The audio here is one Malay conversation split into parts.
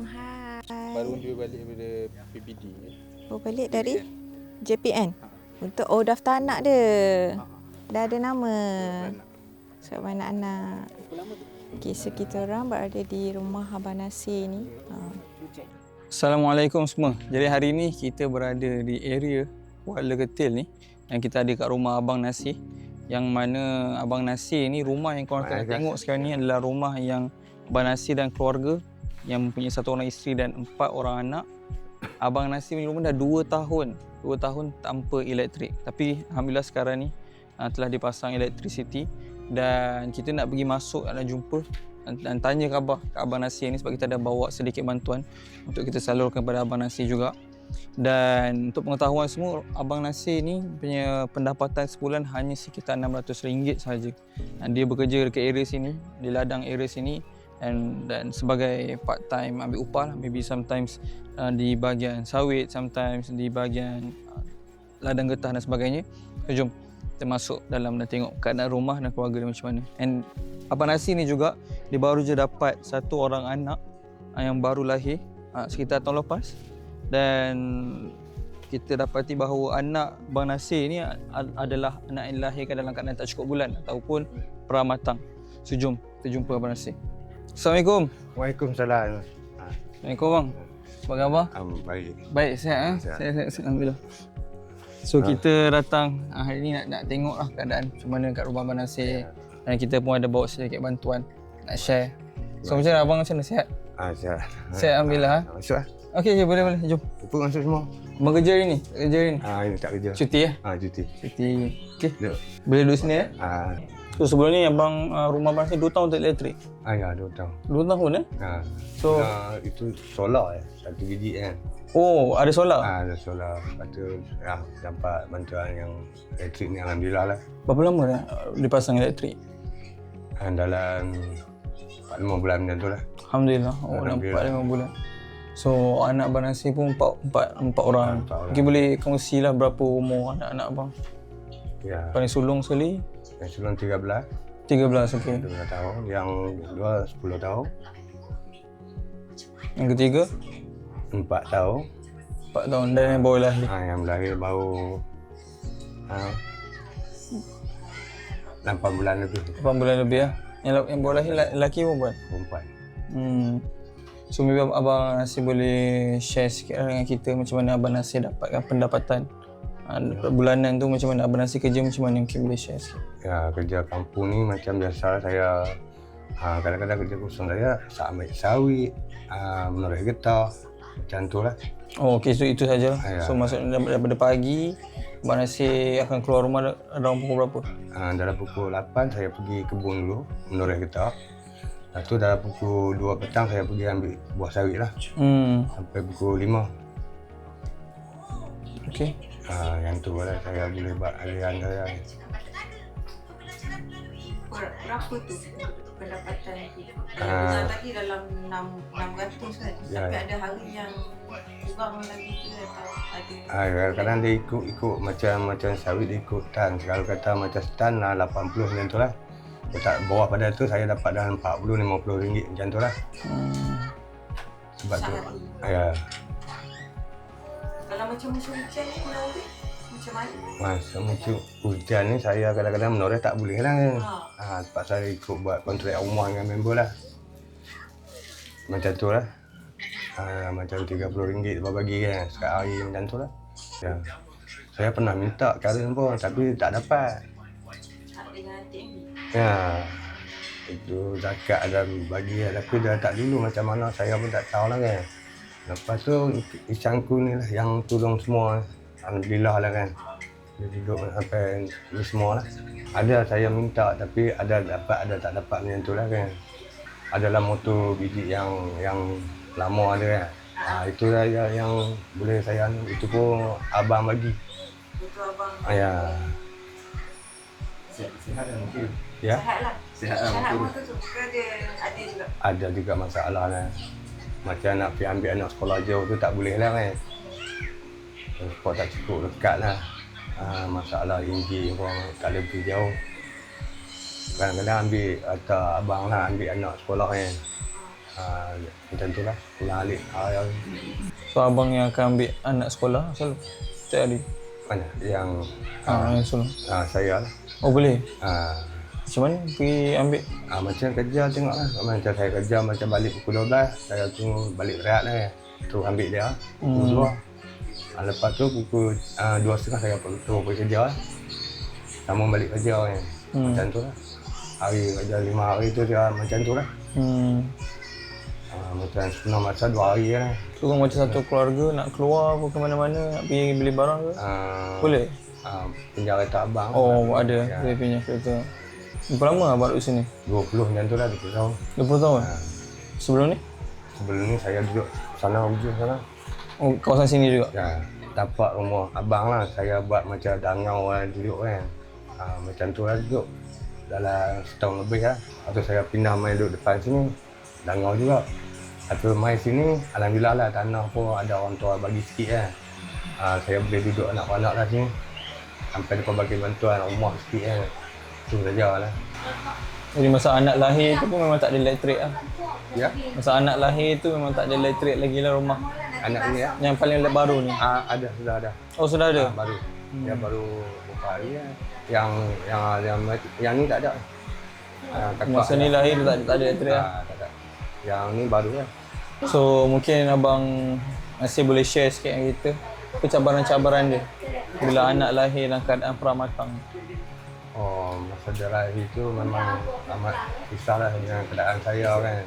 Hai. Baru dia balik daripada PPD. Oh, balik dari JPN. Untuk daftar anak dia. Dah ada nama. Sebab anak-anak. Okey, so kita orang berada di rumah Abang Nasir ni. Assalamualaikum semua. Jadi hari ini kita berada di area Kuala Ketil ni, yang kita ada kat rumah Abang Nasir. Yang mana Abang Nasir ni, rumah yang korang tengah tengok sekarang ni adalah rumah yang Abang Nasir dan keluarga yang mempunyai 1 orang isteri dan 4 orang anak. Abang Nasir punya rumah dah 2 tahun. 2 tahun tanpa elektrik. Tapi alhamdulillah sekarang ni telah dipasang elektrisiti. Dan kita nak pergi masuk, nak jumpa dan tanya khabar kat Abang Nasir ni, sebab kita dah bawa sedikit bantuan untuk kita salurkan kepada Abang Nasir juga. Dan untuk pengetahuan semua, Abang Nasir ni punya pendapatan sebulan hanya sekitar RM600 sahaja. Dia bekerja dekat area sini, di ladang area sini, dan sebagai part time ambil upah lah. Maybe sometimes di bahagian sawit, sometimes di bahagian ladang getah dan sebagainya. So, jom kita masuk dalam dan tengok keadaan rumah dan keluarga dia macam mana. And Abang Nasir ni juga, dia baru je dapat 1 orang anak yang baru lahir sekitar tahun lepas. Dan kita dapati bahawa anak Abang Nasir ni adalah anak yang dilahirkan dalam keadaan tak cukup bulan ataupun pramatang. So jom kita jumpa Abang Nasir. Assalamualaikum. Waalaikumsalam. Assalamualaikum bang. Apa khabar? Baik. Baik, sihat. Sihat. Alhamdulillah. So kita datang hari ni nak tengok lah keadaan macam mana kat rumah Abang Nasir. Dan kita pun ada bawa sedikit bantuan nak share. So macam mana abang, macam mana, sihat? Sihat. Sihat alhamdulillah. Masuk lah. Okey, boleh. Jom. Lupa masuk semua. Abang kerja hari ni? Ini tak kerja. Cuti ya? Cuti. Okey. Duduk. Boleh duduk sini ya? So sebelum ni abang rumah Abang Nasir 2 tahun tak elektrik? Ya, 2 tahun. 2 tahun So itu solar 1 biji kan. Oh, ada solar? Ada solar. Lepas tu dapat bantuan yang elektrik ni, alhamdulillah lah. Berapa lama dah dipasang elektrik? Dalam 4-5 bulan macam tu lah. Alhamdulillah. Nampak 5 bulan. So anak Abang Nasir pun 4 orang. Mungkin boleh kongsilah berapa umur anak-anak abang? Ya. Paling sulung sekali? Yang sulung 13. 13, okey. 12 tahun. Yang kedua 10 tahun. Yang ketiga? 4 tahun. 4 tahun. Dan yang baru lahir? Yang lahir baru 8 bulan lebih. 8 bulan lebih lah. Yang baru lahir lelaki perempuan? Perempuan. So maybe Abang Nasir boleh share sikit dengan kita macam mana Abang Nasir dapatkan pendapatan bulanan tu, macam mana Abang Nasir kerja, macam mana, mungkin boleh share sikit? Ya, kerja kampung ni macam biasa saya kadang-kadang kerja kosong saya ambil sawit, menoreh getah, macam tu lah. Oh okey, so itu saja. Ya. So maksudnya daripada pagi Abang Nasir akan keluar rumah dalam pukul berapa? Dalam pukul 8 saya pergi kebun dulu, menoreh getah. Lepas tu dalam pukul 2 petang saya pergi ambil buah sawit lah. Sampai pukul 5. Okey. Yang tu lah saya boleh buat aliran saya. Berapa tu pendapatan tu? Kalau tadi dalam 600 kan? Ya. Tapi ada hari yang kurang lagi tu atau ada? Kadang-kadang dia ikut macam sawit dia ikut tan. Kalau kata macam tan 80 macam tu lah. Tak bawah pada tu saya dapat dalam 40-50 ringgit macam tu lah. Sebab tu. Ya. Kalau macam musim hujan ni kurang lebih macam mana? Masa musim hujan ni saya kadang-kadang menoreh tak boleh lah kan. Sebab saya ikut buat kontrak rumah dengan member lah. Macam tu lah. Macam RM30 bagi kan. Sekat hari macam tu lah. Ya. Saya pernah minta karen pun tapi tak dapat. Ya. Itu zakat ada bagi lah. Tapi dah tak dulu macam mana saya pun tak tahu lah kan. Lepas tu isangku ni lah yang tolong semua. Alhamdulillah lah kan. Dia duduk sampai ni semua lah. Ada saya minta tapi ada dapat, ada tak dapat macam tu lah kan. Adalah motor biji yang lama ada kan. Itulah yang boleh saya, itu pun abang bagi. Betul abang? Ya. Sihat dan mungkin. Ya? Sihat lah. Sihat lah mungkin. Sihat tu ada juga? Ada juga masalah lah. Macam nak pergi ambil anak sekolah jauh tu tak boleh lah kan. Transport tak cukup dekat lah. Masalah enjin pun tak lebih jauh. Kadang-kadang ambil atau abang lah ambil anak sekolah kan. Macam tu lah. Ulang-alik. So abang yang akan ambil anak sekolah selalu? Setiap hari? Mana? Yang Yang selalu? saya lah. Oh boleh? Ah, Macam mana pergi ambil? macam kerja tengok lah. Macam saya kerja macam balik pukul 12, saya tunggu balik berehat lah. Tu ambil dia. Pukul 2. Lepas tu pukul 2.30 saya pergi kerja lah. Sambung balik kerja kan. Macam tu lah. Hari kerja 5 hari tu dia macam tu lah. Macam setengah masa 2 hari lah. So kan macam satu keluarga nak keluar ke mana-mana, nak pergi beli barang ke? Boleh? Pinjam kereta abang. Oh ada, dia punya kereta. Berapa lama abang duduk sini? 20 macam tu lah, 20 tahun. 20 tahun? Sebelum ni? Sebelum ni saya duduk sana ujung sana. Oh kawasan sini juga? Ya, tapak rumah abang lah. Saya buat macam dangau lah duduk kan. Macam tu lah duduk. Dalam setahun lebih lah. Lepas tu saya pindah main duduk depan sini. Dangau juga. Lepas tu main sini, alhamdulillah lah tanah pun ada orang tua bagi sikit kan. Saya boleh duduk anak-anak lah sini. Sampai depan bagi bantuan rumah sikit kan. Itu saja lah. Jadi masa anak lahir tu pun memang tak ada elektrik lah? Ya? Masa anak lahir tu memang tak ada elektrik lagi lah rumah? Anak ni ya? Yang paling baru ni? Ada, sudah ada. Oh sudah ada? Baru. Dia baru beberapa hari ya. Yang ni tak ada. Masa ni lahir tu tak ada elektrik lah? Tak ada. Yang ni baru lah. So mungkin abang masih boleh share sikit dengan kita apa cabaran-cabaran dia bila anak lahir dalam keadaan pramatang? Masa dia lahir tu memang amat susah lah dengan keadaan saya kan.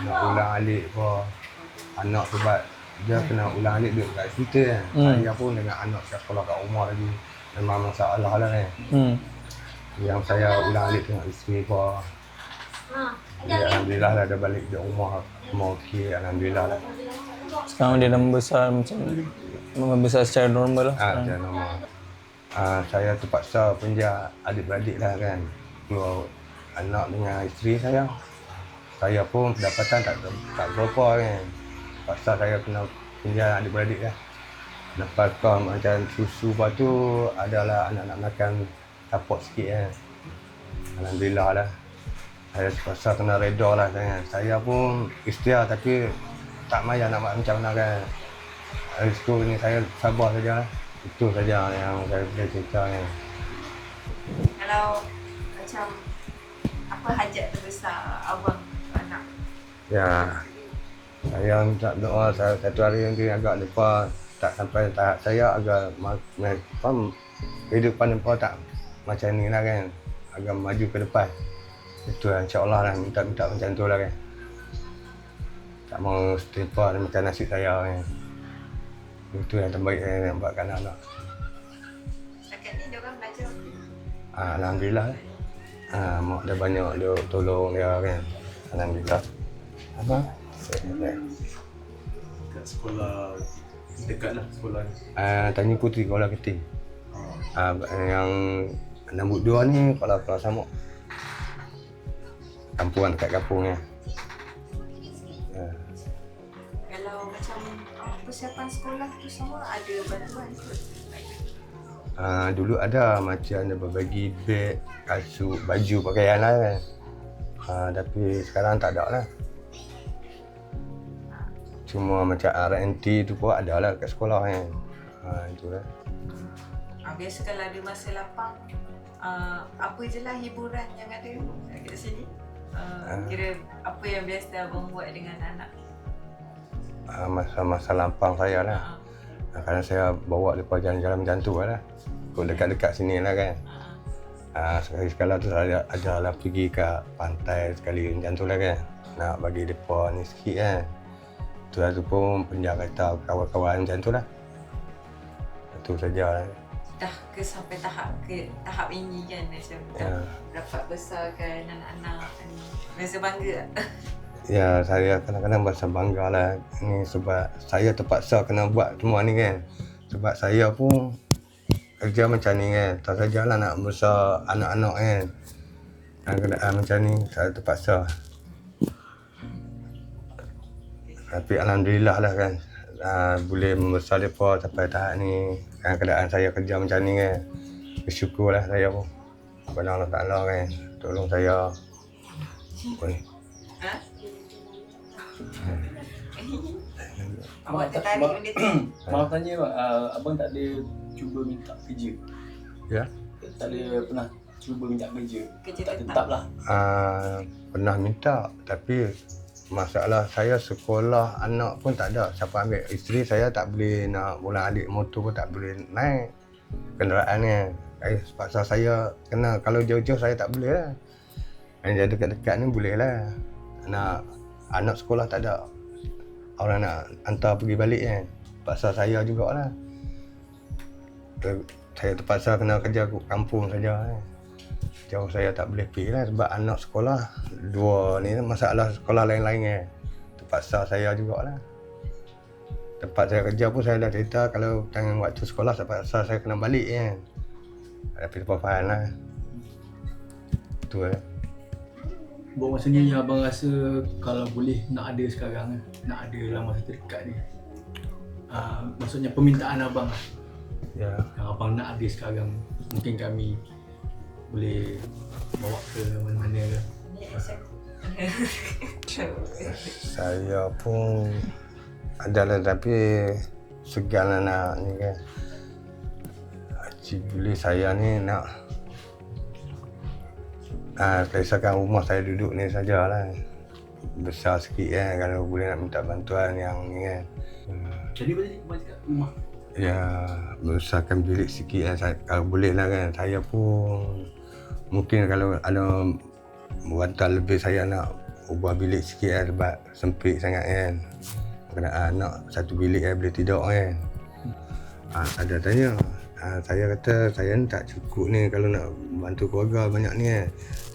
Nak ulang alik pun. Anak sebab dia kena ulang alik duduk kat situ kan. Saya pun dengan anak kat sekolah kat rumah lagi. Memang masalah lah kan. Yang saya ulang alik tengok isteri pun. Alhamdulillah lah dia balik di rumah. Semua okey, alhamdulillah lah. Sekarang dia dah membesar macam membesar secara normal lah. Secara normal. Saya terpaksa penjara adik-beradik lah kan. Keluar anak dengan isteri saya. Saya pun pendapatan tak berapa kan. Terpaksa saya kena penjara adik-beradik lah. Lepas tu macam susu lepas tu adalah anak-anak makan support sikit kan. Alhamdulillah lah. Saya terpaksa kena reda lah kan. Saya pun ikhtiar tapi tak payah nak buat macam mana kan. Risiko ni saya sabar saja lah. Itu saja yang saya boleh cerita kan. Kalau macam apa hajat terbesar abang anak? Ya, saya minta doa saya satu hari nanti agak lupa tak sampai tahap saya agak kehidupan lupa tak macam ni lah kan. Agak maju ke depan. Itu lah insyaAllah lah minta macam tu lah kan. Tak mau setimpa macam nasib saya kan. Itu yang terbaik yang buatkan anak. Setakat ni dia orang belajar? Alhamdulillah. Mak dia banyak dia tolong dia kan. Alhamdulillah. Apa? Kat sekolah dekat lah sekolah ni. Tanya Putri Kuala Keting. Yang nombor 2 ni Kuala Samuk. Kampungan dekat kampung ya. Kalau macam persiapan sekolah tu semua ada bantuan ke? Dulu ada macam dia berbagi beg, kasut, baju, pakaian lah kan. Tapi sekarang tak ada lah. Cuma macam RNT tu pun ada lah kat sekolah kan. Itulah. Biasa kalau ada masa lapang, apa je lah hiburan yang ada kat sini? Kira apa yang biasa abang buat dengan anak? Masa lampang saya lah. Kadang saya bawa mereka jalan-jalan macam tu lah. Dekat-dekat sini lah kan. Sekali-sekala tu saya ajarlah pergi ke pantai sekali macam tu lah kan. Nak bagi mereka ni sikit kan. Tu pun penjara kereta kawan-kawan macam tu lah. Itu saja lah. Dah ke sampai tahap ini kan macam dapat besarkan anak-anak ni. Rasa bangga tak? Ya, saya kadang-kadang rasa bangga lah ni sebab saya terpaksa kena buat semua ni kan. Sebab saya pun kerja macam ni kan. Tak sajalah nak besar anak-anak kan. Keadaan macam ni saya terpaksa. Tapi alhamdulillah lah kan. Boleh membesar mereka sampai tahap ni. Keadaan saya kerja macam ni kan. Bersyukurlah saya pun. Kepada Allah Ta'ala kan. Tolong saya. Awak tertarik benda tu? Maaf tanya bang, abang tak ada cuba minta kerja? Ya. Tak ada pernah cuba minta kerja? Kerja Tak tetap. tetap lah. Pernah minta, tapi masalah saya sekolah anak pun tak ada siapa ambil. Isteri saya tak boleh nak pulang alik, motor pun tak boleh naik kenderaan ni. Pasal saya kena, kalau jauh-jauh saya tak boleh lah. Yang jadi dekat-dekat ni boleh lah. Anak sekolah tak ada orang nak hantar pergi balik kan. Pasal saya jugalah. Saya terpaksa kena kerja kampung saja kan. Jauh saya tak boleh pergi lah sebab anak sekolah. Dua ni masalah sekolah lain-lain kan. Terpaksa saya jugalah. Tempat saya kerja pun saya dah cerita kalau tengah waktu sekolah terpaksa saya kena balik kan. Tapi terpaksa lah. Itu lah. Buat masa ni abang rasa kalau boleh nak ada sekarang, nak ada dalam masa terdekat ni. Maksudnya permintaan abang lah. Ya. Yang abang nak ada sekarang, mungkin kami boleh bawa ke mana-mana ke. Saya pun adalah tapi segan nak ni kan. Boleh saya ni nak kisahkan rumah saya duduk ni sajalah. Besar sikit kan kalau boleh nak minta bantuan yang ni kan. Jadi boleh cakap rumah? Ya, besarkan bilik sikit kan kalau boleh lah kan. Saya pun mungkin kalau ada bantuan lebih saya nak ubah bilik sikit kan sebab sempit sangat kan. Kena nak satu bilik kan boleh tidur kan. Ada tanya. Saya kata saya ni tak cukup ni kalau nak bantu keluarga banyak ni kan.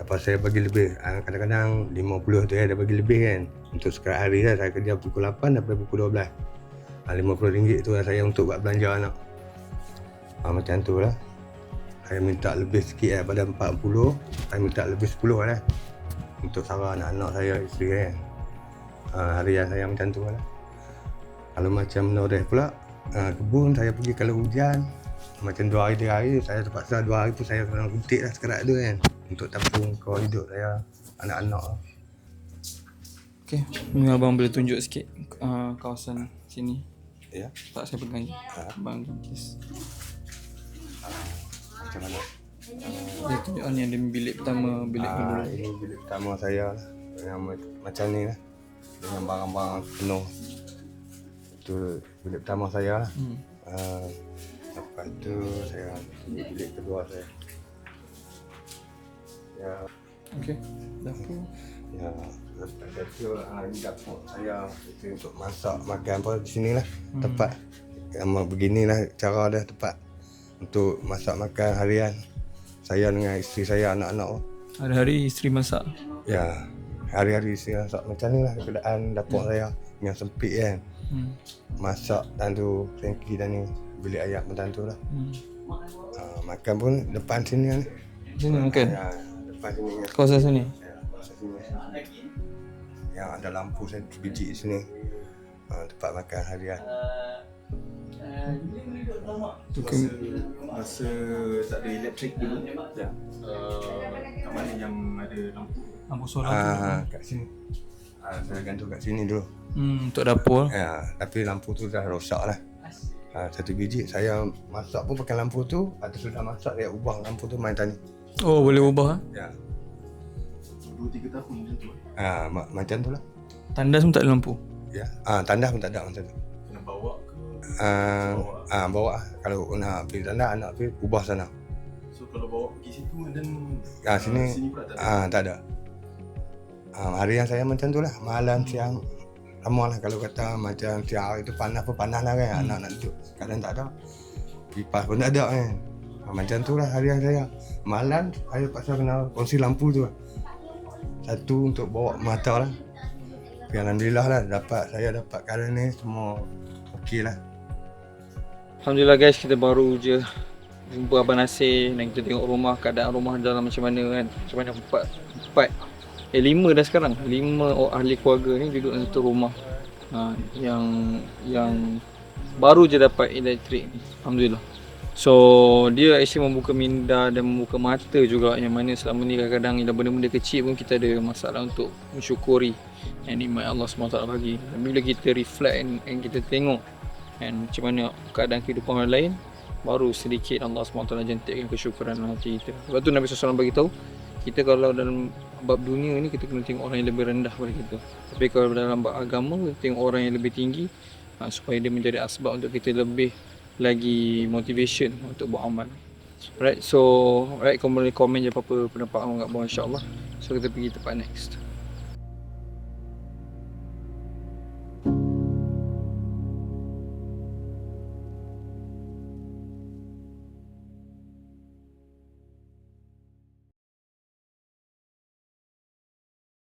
Lepas saya bagi lebih. Kadang-kadang 50 tu ada bagi lebih kan. Untuk sekarang hari lah saya kerja pukul 8 sampai pukul 12. RM50 tu lah saya untuk buat belanja anak. Macam tu lah. Saya minta lebih sikit lah pada 40. Saya minta lebih 10 lah. Untuk sarah anak-anak saya, isteri kan. Harian saya macam tu lah. Kalau macam Noreh pula, kebun saya pergi kalau hujan. Macam 2 hari 3 hari saya terpaksa 2 hari tu saya kena gunting lah sekerat tu kan. Untuk tampung kau hidup saya, anak-anak. Okey, ni abang boleh tunjuk sikit kawasan sini. Ya. Tak saya pegang je. Abang kes. Macam mana? Dia tunjuk ni ada bilik pertama, bilik kedua. Ini bilik pertama saya lah. Yang macam ni lah. Dengan barang-barang penuh. Itu bilik pertama saya lah. Lepas tu saya bilik kedua saya. Ya. Okey. Dapur. Ya. Lepas tu ini dapur saya. Itu untuk masak makan pun di sini lah. Tempat. Yang beginilah cara dia tempat. Untuk masak makan harian. Saya dengan isteri saya, anak-anak pun. Hari-hari isteri masak. Ya. Hari-hari isteri masak macam ni lah keadaan dapur saya. Yang sempit kan. Masak dan tu tangki dan ni. Bilik ayam macam tu lah. Makan pun depan sini kan. Sini makan? Ya, depan sini. Kawasan sini? Ya, kawasan sini. Yang ada lampu biji sini. Tempat makan harian. Masa tak ada elektrik dulu. Ya. Kat mana yang ada lampu? Lampu solar tu. Kat sini. Saya gantung kat sini dulu. Untuk dapur. Ya, tapi lampu tu dah rosak lah. Satu biji saya masak pun pakai lampu tu. Atau sudah masak saya ubah lampu tu main tani. Oh, boleh ubah? Ya. 2-3 tahun macam tu. Macam tu lah. Tandas pun tak ada lampu? Ya. Tandas pun tak ada macam tu. Kena bawa ke? Bawa lah. Kalau nak pergi tandas, anak pergi ubah sana. So kalau bawa pergi situ dan sini pula tak ada? tak ada. Harian saya macam tu lah. Malam, siang. Lama lah kalau kata macam siang hari tu panas pun panas lah kan. Anak nak duduk. Kadang tak ada. Kipas pun tak ada kan. Macam tu lah harian saya. Malam saya pasal kena kongsi lampu tu lah. Satu untuk bawa mata lah. Tapi alhamdulillah lah saya dapat kali ni semua okey lah. Alhamdulillah guys, kita baru je jumpa Abang Nasir dan kita tengok rumah, keadaan rumah dalam macam mana kan. Macam mana 5 dah sekarang. 5 ahli keluarga ni duduk dalam satu rumah. Yang baru je dapat elektrik ni. Alhamdulillah. So dia actually membuka minda dan membuka mata juga, yang mana selama ni kadang-kadang yang benda-benda kecil pun kita ada masalah untuk mensyukuri yang nikmat Allah SWT bagi. Dan bila kita reflect and kita tengok and macam mana keadaan kehidupan orang lain, baru sedikit Allah SWT jantikkan kesyukuran dalam hati kita. Sebab tu Nabi SAW bagi tahu kita kalau dalam bab dunia ni kita kena tengok orang yang lebih rendah daripada kita. Tapi kalau dalam bab agama kita tengok orang yang lebih tinggi, supaya dia menjadi asbab untuk kita lebih lagi motivation untuk buat amal. Alright, so kau boleh komen je apa-apa pendapat awak kat bawah, insyaAllah. So kita pergi tempat next.